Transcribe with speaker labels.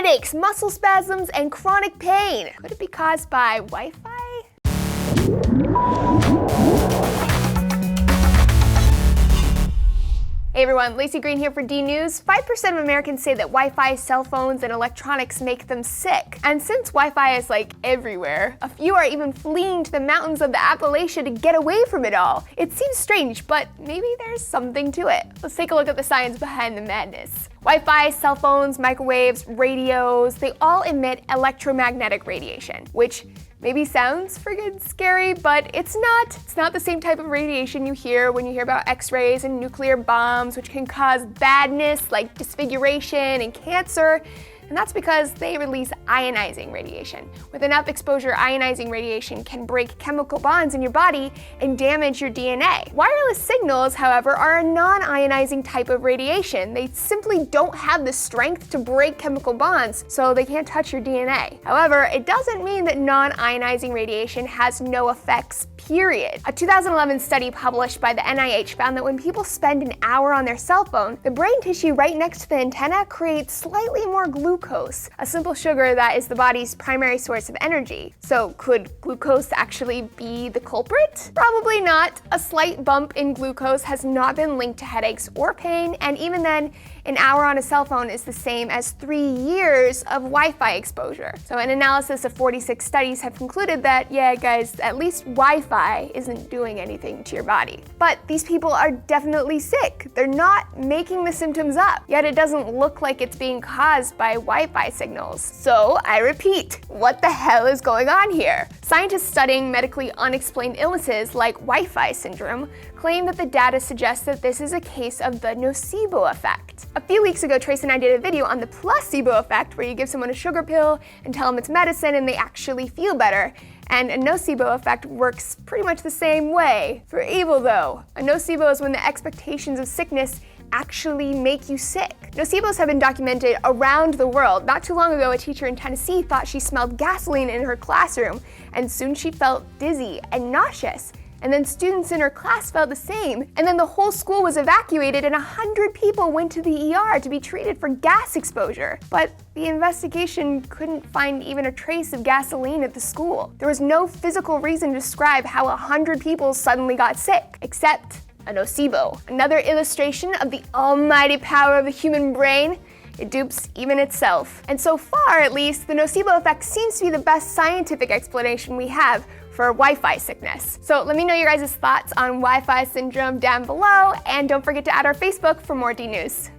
Speaker 1: headaches, muscle spasms, and chronic pain. Could it be caused by Wi-Fi? Hey everyone, Laci Green here for D News. 5% of Americans say that Wi-Fi, cell phones, and electronics make them sick. And since Wi-Fi is like everywhere, a few are even fleeing to the mountains of the Appalachia to get away from it all. It seems strange, but maybe there's something to it. Let's take a look at the science behind the madness. Wi-Fi, cell phones, microwaves, radios, they all emit electromagnetic radiation, which maybe sounds friggin' scary, but it's not. It's not the same type of radiation you hear when you hear about X-rays and nuclear bombs, which can cause badness like disfiguration and cancer. And that's because they release ionizing radiation. With enough exposure, ionizing radiation can break chemical bonds in your body and damage your DNA. Wireless signals, however, are a non-ionizing type of radiation. They simply don't have the strength to break chemical bonds, so they can't touch your DNA. However, it doesn't mean that non-ionizing radiation has no effects, period. A 2011 study published by the NIH found that when people spend an hour on their cell phone, the brain tissue right next to the antenna creates slightly more glucose, a simple sugar that is the body's primary source of energy. So could glucose actually be the culprit? Probably not. A slight bump in glucose has not been linked to headaches or pain, and even then, an hour on a cell phone is the same as 3 years of Wi-Fi exposure. So an analysis of 46 studies have concluded that, yeah guys, at least Wi-Fi isn't doing anything to your body. But these people are definitely sick. They're not making the symptoms up, yet it doesn't look like it's being caused by Wi-Fi signals. So I repeat, what the hell is going on here? Scientists studying medically unexplained illnesses like Wi-Fi syndrome claim that the data suggests that this is a case of the Nocebo Effect. A few weeks ago, Trace and I did a video on the placebo effect, where you give someone a sugar pill and tell them it's medicine and they actually feel better. And a nocebo effect works pretty much the same way. For evil though, a nocebo is when the expectations of sickness actually make you sick. Nocebos have been documented around the world. Not too long ago, a teacher in Tennessee thought she smelled gasoline in her classroom, and soon she felt dizzy and nauseous. And then students in her class felt the same. And then the whole school was evacuated and 100 people went to the ER to be treated for gas exposure. But the investigation couldn't find even a trace of gasoline at the school. There was no physical reason to describe how 100 people suddenly got sick, except a nocebo. Another illustration of the almighty power of the human brain. It dupes even itself. And so far, at least, the nocebo effect seems to be the best scientific explanation we have for Wi-Fi sickness. So let me know your guys' thoughts on Wi-Fi syndrome down below, and don't forget to add our Facebook for more D News.